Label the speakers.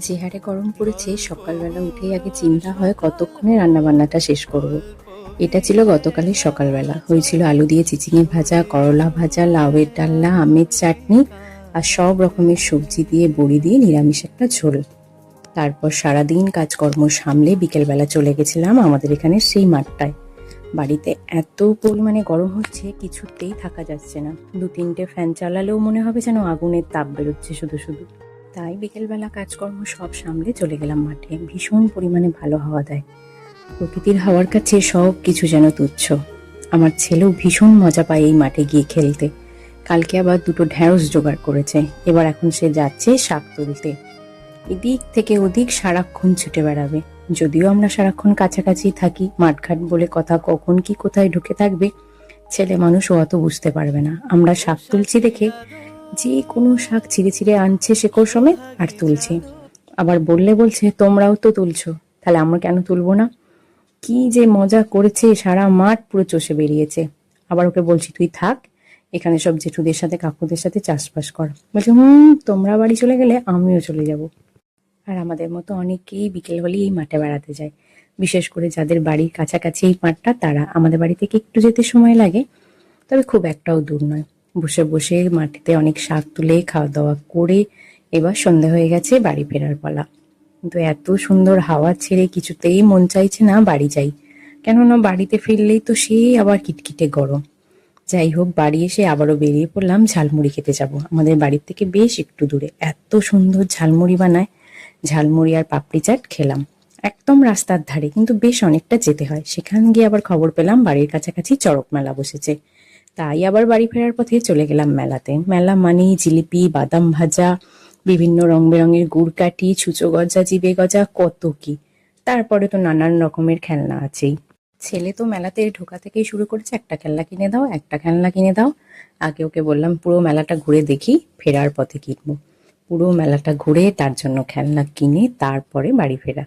Speaker 1: যে হারে গরম পড়েছে, সকালবেলা উঠেই আগে চিন্তা হয় কতক্ষণে রান্নাবান্নাটা শেষ করব। এটা ছিল গতকালের সকালবেলা। হয়েছিল আলু দিয়ে চিচিঙে ভাজা, করলা ভাজা, লাউয়ের ডালনা, আমের চাটনি আর সব রকমের সবজি দিয়ে বড়ি দিয়ে নিরামিষ একটা ঝোল। তারপর সারাদিন কাজকর্ম সামলে বিকেলবেলা চলে গেছিলাম আমাদের এখানে সেই মাঠটায়। বাড়িতে এত পরিমাণে গরম হচ্ছে, কিছুতেই থাকা যাচ্ছে না। 2-3টে ফ্যান চালালেও মনে হবে যেন আগুনের তাপ বেরোচ্ছে শুধু শুধু। তাই বিকেলবেলা কাজকর্ম সব সামলে চলে গেলাম মাঠে। ভীষণ পরিমাণে ভালো হাওয়া দেয়। প্রকৃতির হাওয়ার কাছে সব কিছু যেন তুচ্ছ। আমার ছেলেও ভীষণ মজা পায় এই মাঠে গিয়ে খেলতে। কালকে আবার 2টো ঢ্যাঁড়স জোগাড় করেছে। এবার এখন সে যাচ্ছে শাক তুলতে। এদিক থেকে ওদিক সারাক্ষণ ছুটে বেড়াবে। যদিও আমরা সারাক্ষণ কাছাকাছি থাকি, মাঠঘাট বলে কথা, কখন কি কোথায় ঢুকে থাকবে ছেলে মানুষ ও অত বুঝতে পারবে না। আমরা শাক তুলছি দেখে যে কোনো শাক ছিঁড়ে ছিঁড়ে আনছে শেকড় সমেত আর তুলছে। আবার বললে বলছে, তোমরাও তো তুলছো, তাহলে আমরা কেন তুলবো না। কি যে মজা করেছে, সারা মাঠ পুরো চষে বেরিয়েছে। আবার ওকে বলছি, তুই থাক, এখানে সব জেঠুদের সাথে কাকুদের সাথে চাষবাস কর। বলছে, তোমরা বাড়ি চলে গেলে আমিও চলে যাব। আর আমাদের মতো অনেকেই বিকেল হলেই এই মাঠে বেড়াতে যায়। বিশেষ করে যাদের বাড়ির কাছাকাছি এই মাঠটা, তারা। আমাদের বাড়ি থেকে একটু যেতে সময় লাগে, তবে খুব একটাও দূর নয়। বসে বসে মাটিতে অনেক শাক তুলে খাওয়া দাওয়া করে এবার সন্ধে হয়ে গেছে, বাড়ি ফেরার পালা। কিন্তু এত সুন্দর হাওয়া ছেড়ে কিছুতেই মন চাইছে না বাড়ি যাই। কেননা বাড়িতে ফিরলেই তো সেই আবার কিটকিটে গরম। যাই হোক, বাড়ি এসে আবারও বেরিয়ে পড়লাম ঝালমুড়ি খেতে যাব। আমাদের বাড়ির থেকে বেশ একটু দূরে এত সুন্দর ঝালমুড়ি বানায়। ঝালমুড়ি আর পাপড়ি চাট খেলাম। একদম রাস্তার ধারে, কিন্তু বেশ অনেকটা যেতে হয়। সেখান গিয়ে আবার খবর পেলাম বাড়ির কাছাকাছি চড়ক মেলা বসেছে। তাই আবার বাড়ি ফেরার পথে চলে গেলাম মেলাতে। মেলা মানেই জিলিপি, বাদাম ভাজা, বিভিন্ন রং বেরঙের গুড়কাঠি, ছুঁচো গজা, জিবে গজা, কত কি। তারপরে তো নানান রকমের খেলনা আছেই। ছেলে তো মেলাতে ঢোকা থেকেই শুরু করেছে, একটা খেলনা কিনে দাও, একটা খেলনা কিনে দাও। আগে ওকে বললাম পুরো মেলাটা ঘুরে দেখি, ফেরার পথে কিনবো। পুরো মেলাটা ঘুরে তার জন্য খেলনা কিনে তারপরে বাড়ি ফেরা।